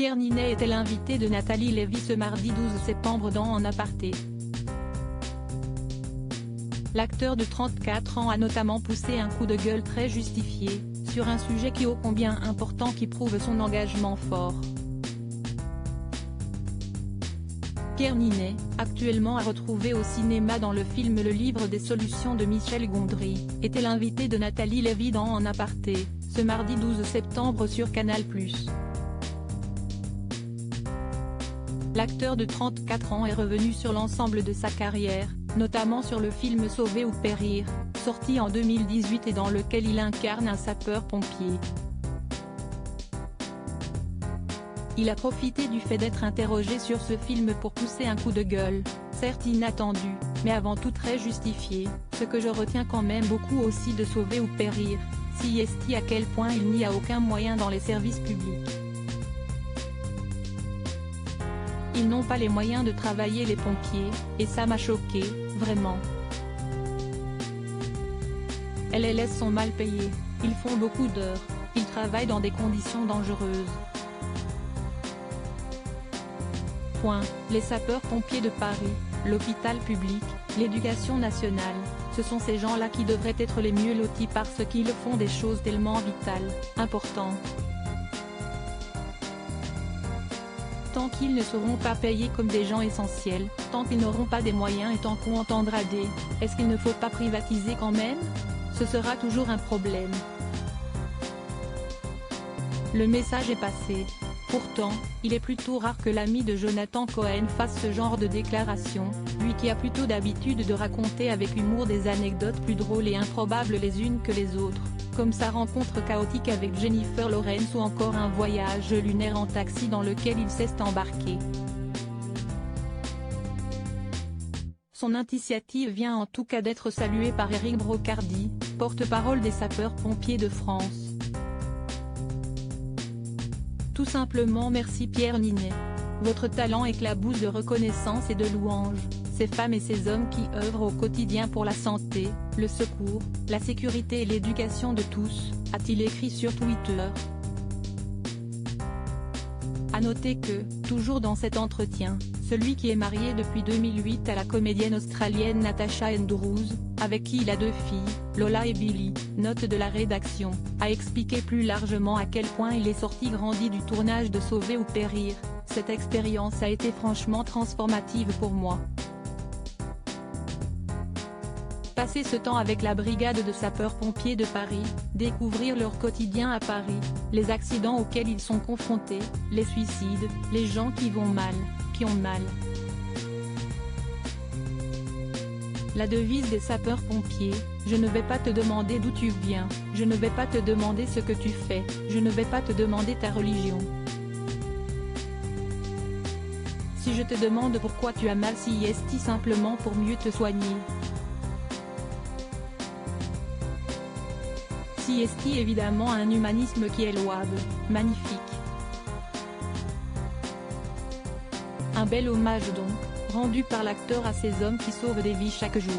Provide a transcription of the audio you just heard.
Pierre Ninet était l'invité de Nathalie Lévy ce mardi 12 septembre dans En Aparté. L'acteur de 34 ans a notamment poussé un coup de gueule très justifié, sur un sujet ô combien important qui prouve son engagement fort. Pierre Ninet, actuellement à retrouver au cinéma dans le film Le Livre des Solutions de Michel Gondry, était l'invité de Nathalie Lévy dans En Aparté, ce mardi 12 septembre sur Canal+. L'acteur de 34 ans est revenu sur l'ensemble de sa carrière, notamment sur le film Sauver ou périr, sorti en 2018 et dans lequel il incarne un sapeur-pompier. Il a profité du fait d'être interrogé sur ce film pour pousser un coup de gueule, certes inattendu, mais avant tout très justifié. Ce que je retiens quand même beaucoup aussi de Sauver ou périr, c'est à quel point il n'y a aucun moyen dans les services publics. Ils n'ont pas les moyens de travailler les pompiers, et ça m'a choqué, vraiment. Les laissent sont mal payés, ils font beaucoup d'heures, ils travaillent dans des conditions dangereuses. Les sapeurs-pompiers de Paris, l'hôpital public, l'éducation nationale, ce sont ces gens-là qui devraient être les mieux lotis parce qu'ils font des choses tellement vitales, importantes. Tant qu'ils ne seront pas payés comme des gens essentiels, tant qu'ils n'auront pas des moyens et tant qu'on entendra des « est-ce qu'il ne faut pas privatiser quand même ?», ce sera toujours un problème. Le message est passé. Pourtant, il est plutôt rare que l'ami de Jonathan Cohen fasse ce genre de déclaration, lui qui a plutôt d'habitude de raconter avec humour des anecdotes plus drôles et improbables les unes que les autres, comme sa rencontre chaotique avec Jennifer Lawrence ou encore un voyage lunaire en taxi dans lequel il s'est embarqué. Son initiative vient en tout cas d'être saluée par Éric Brocardi, porte-parole des sapeurs-pompiers de France. Tout simplement merci Pierre Ninet. Votre talent éclabousse de reconnaissance et de louanges, ces femmes et ces hommes qui œuvrent au quotidien pour la santé, le secours, la sécurité et l'éducation de tous, a-t-il écrit sur Twitter. À noter que, toujours dans cet entretien, celui qui est marié depuis 2008 à la comédienne australienne Natasha Andrews, avec qui il a 2 filles, Lola et Billy, note de la rédaction, a expliqué plus largement à quel point il est sorti grandi du tournage de Sauver ou périr. Cette expérience a été franchement transformative pour moi. Passer ce temps avec la brigade de sapeurs-pompiers de Paris, découvrir leur quotidien à Paris, les accidents auxquels ils sont confrontés, les suicides, les gens qui vont mal, qui ont mal. La devise des sapeurs-pompiers, je ne vais pas te demander d'où tu viens, je ne vais pas te demander ce que tu fais, je ne vais pas te demander ta religion. Si je te demande pourquoi tu as mal, c'est simplement pour mieux te soigner. C'est évidemment un humanisme qui est louable, magnifique. Un bel hommage donc, rendu par l'acteur à ces hommes qui sauvent des vies chaque jour.